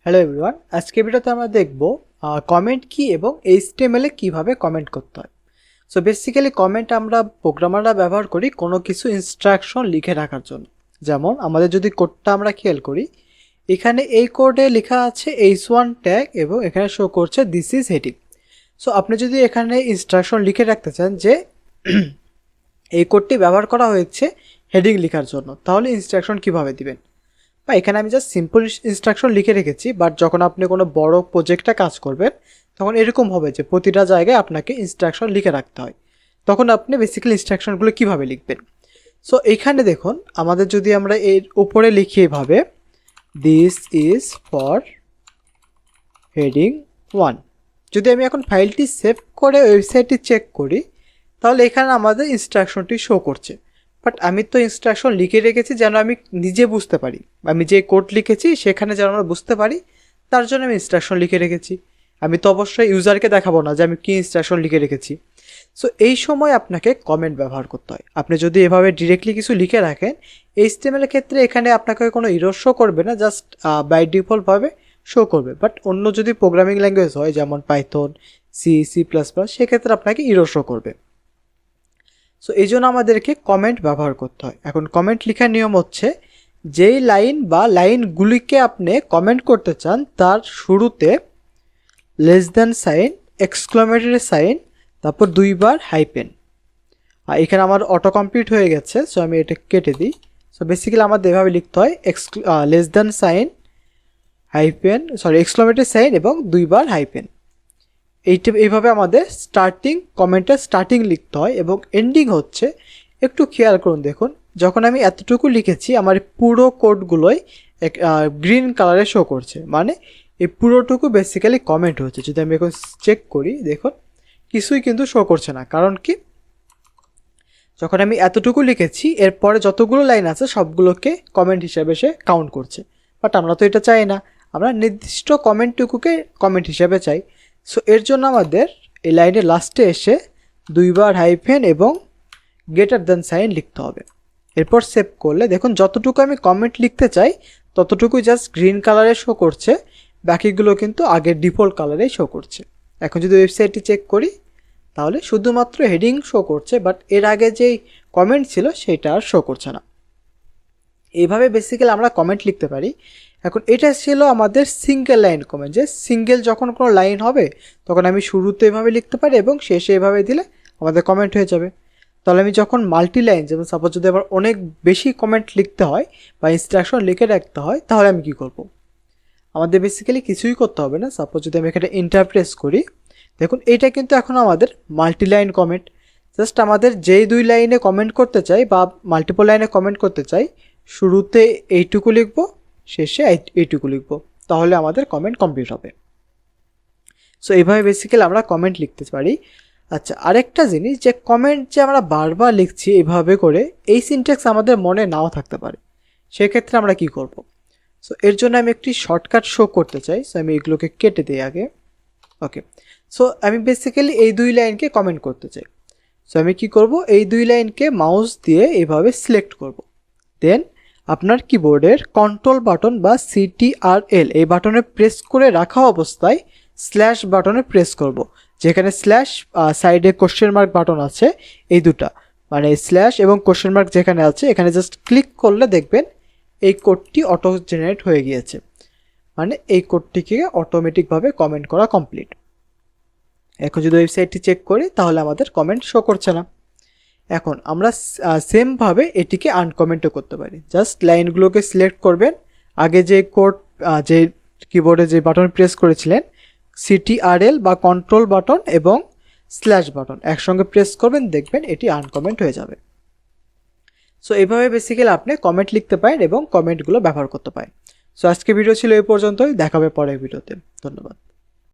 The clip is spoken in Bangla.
হ্যালো এভরিওয়ান, আজকে ভিডিওতে আমরা দেখব কমেন্ট কি এবং HTML এ কিভাবে কমেন্ট করতে হয়। সো বেসিক্যালি কমেন্ট আমরা প্রোগ্রামাররা ব্যবহার করি কোনো কিছু ইনস্ট্রাকশন লিখে রাখার জন্য। যেমন আমাদের যদি কোডটা আমরা খেয়াল করি, এখানে এই কোডে লেখা আছে h1 ট্যাগ এবং এখানে শো করছে দিস ইজ হেডিং। সো আপনি যদি এখানে ইনস্ট্রাকশন লিখে রাখতে চান যে এই কোডটি ব্যবহার করা হয়েছে হেডিং লেখার জন্য, তাহলে ইনস্ট্রাকশন কিভাবে দিবেন? বা এখানে আমি জাস্ট সিম্পল ইনস্ট্রাকশন লিখে রেখেছি, বাট যখন আপনি কোনো বড় প্রজেক্টে কাজ করবেন তখন এরকম হবে যে প্রতিটা জায়গায় আপনাকে ইনস্ট্রাকশন লিখে রাখতে হয়। তখন আপনি বেসিক্যালি ইনস্ট্রাকশনগুলো কিভাবে লিখবেন? সো এখানে দেখুন, আমাদের যদি আমরা এর উপরে লিখি এভাবে দিস ইজ ফর হেডিং 1, যদি আমি এখন ফাইলটি সেভ করে ওয়েবসাইটটি চেক করি তাহলে এখানে আমাদের ইনস্ট্রাকশনটি শো করছে। বাট আমি তো ইনস্ট্রাকশন লিখে রেখেছি যেন আমি নিজে বুঝতে পারি, আমি যে কোড লিখেছি সেখানে যেন আমরা বুঝতে পারি, তার জন্য আমি ইনস্ট্রাকশন লিখে রেখেছি। আমি তো অবশ্যই ইউজারকে দেখাবো না যে আমি কী ইনস্ট্রাকশন লিখে রেখেছি। সো এই সময় আপনাকে কমেন্ট ব্যবহার করতে হয়। আপনি যদি এভাবে ডিরেক্টলি কিছু লিখে রাখেন, HTML এর ক্ষেত্রে এখানে আপনাকে কোনো ইরর শো করবে না, জাস্ট বাই ডিফল্টভাবে শো করবে। বাট অন্য যদি প্রোগ্রামিং ল্যাঙ্গুয়েজ হয় যেমন পাইথন, সি++, সেক্ষেত্রে আপনাকে ইরর শো করবে। সো এই জন্য আমাদেরকে কমেন্ট ব্যবহার করতে হয়। এখন কমেন্ট লেখার নিয়ম হচ্ছে, যেই লাইন বা লাইনগুলিকে আপনি কমেন্ট করতে চান তার শুরুতে less than sign, exclamatory sign, তারপর 2 বার হাইপেন। আর এখানে আমার অটো কমপ্লিট হয়ে গেছে, সো আমি এটা কেটে দিই। সো বেসিক্যালি আমাদের এভাবে লিখতে হয় less than sign hyphen, exclamatory sign এবং 2 বার হাইপেন। এইভাবে আমাদের কমেন্টের স্টার্টিং লিখতে হয় এবং এন্ডিং হচ্ছে, একটু খেয়াল করুন, দেখুন যখন আমি এতটুকু লিখেছি আমার পুরো কোডগুলোই গ্রিন কালারে শো করছে, মানে এই পুরোটুকু বেসিক্যালি কমেন্ট হচ্ছে। যদি আমি এখন চেক করি, দেখুন কিছুই কিন্তু শো করছে না। কারণ কি, যখন আমি এতটুকু লিখেছি এরপরে যতগুলো লাইন আছে সবগুলোকে কমেন্ট হিসাবে সে কাউন্ট করছে। বাট আমরা তো এটা চাই না, আমরা নির্দিষ্ট কমেন্টটুকুকে কমেন্ট হিসাবে চাই। সো এর জন্য আমাদের এই লাইনের লাস্টে এসে 2 বার হাইফেন এবং গ্রেটার দ্যান সাইন লিখতে হবে। এরপর সেভ করলে দেখুন যতটুকু আমি কমেন্ট লিখতে চাই ততটুকুই জাস্ট গ্রিন কালারে শো করছে, বাকিগুলো কিন্তু আগের ডিফল্ট কালারেই শো করছে। এখন যদি ওয়েবসাইটটি চেক করি তাহলে শুধুমাত্র হেডিং শো করছে, বাট এর আগে যেই কমেন্ট ছিল সেটা আর শো করছে না। এইভাবে বেসিক্যালি আমরা কমেন্ট লিখতে পারি। এখন এটা ছিল আমাদের সিঙ্গেল লাইন কমেন্ট, যে সিঙ্গেল যখন কোনো লাইন হবে তখন আমি শুরুতে এভাবে লিখতে পারি এবং শেষে এভাবে দিলে আমাদের কমেন্ট হয়ে যাবে। তাহলে আমি যখন মাল্টি লাইন, যেমন সাপোজ যদি আবার অনেক বেশি কমেন্ট লিখতে হয় বা ইনস্ট্রাকশন লিখে রাখতে হয়, তাহলে আমি কী করব? আমাদের বেসিক্যালি কিছুই করতে হবে না। সাপোজ যদি আমি এখানে এন্টার প্রেস করি, দেখুন এইটা কিন্তু এখন আমাদের মাল্টি লাইন কমেন্ট। জাস্ট আমাদের যেই 2 লাইনে কমেন্ট করতে চাই বা মাল্টিপল লাইনে কমেন্ট করতে চাই, শুরুতে এইটুকু লিখব, শেষে এইটুকু লিখব, তাহলে আমাদের কমেন্ট কমপ্লিট হবে। সো এইভাবে বেসিক্যালি আমরা কমেন্ট লিখতে পারি। আচ্ছা, আরেকটা জিনিস, যে কমেন্ট যে আমরা বারবার লিখছি এইভাবে করে, এই সিনট্যাক্স আমাদের মনে নাও থাকতে পারে। সেক্ষেত্রে আমরা কি করব? সো এর জন্য আমি একটি শর্টকাট শো করতে চাই। সো আমি এগুলোকে কেটে দিই আগে। ওকে, সো আমি বেসিক্যালি এই 2 লাইনকে কমেন্ট করতে চাই। সো আমি কি করব, এই 2 লাইনকে মাউস দিয়ে এইভাবে সিলেক্ট করব। দেন আপনার কিবোর্ডের কন্ট্রোল বাটন বা CTRL এই বাটনে প্রেস করে রাখা অবস্থায় স্ল্যাশ বাটনে প্রেস করব। যেখানে স্ল্যাশ সাইডে কোশ্চেন মার্ক বাটন আছে, এই দুটা মানে স্ল্যাশ এবং কোশ্চেন মার্ক যেখানে আছে এখানে জাস্ট ক্লিক করলে দেখবেন এই কোডটি অটো জেনারেট হয়ে গিয়েছে, মানে এই কোডটিকে অটোমেটিকভাবে কমেন্ট করা কমপ্লিট। এখন যদি ওয়েবসাইটটি চেক করি তাহলে আমাদের কমেন্ট শো করছে না। এখন আমরা সেমভাবে এটিকে আনকমেন্টও করতে পারি। জাস্ট লাইনগুলোকে সিলেক্ট করবেন, আগে যে কোড যে কিবোর্ডে যে বাটন প্রেস করেছিলেন CTRL বা কন্ট্রোল বাটন এবং স্ল্যাশ বাটন একসঙ্গে প্রেস করবেন, দেখবেন এটি আনকমেন্ট হয়ে যাবে। সো এইভাবে বেসিক্যালি আপনি কমেন্ট লিখতে পারেন এবং কমেন্টগুলো ব্যবহার করতে পারেন। সো আজকে ভিডিও ছিল এই পর্যন্তই, দেখাবে পরের ভিডিওতে। ধন্যবাদ।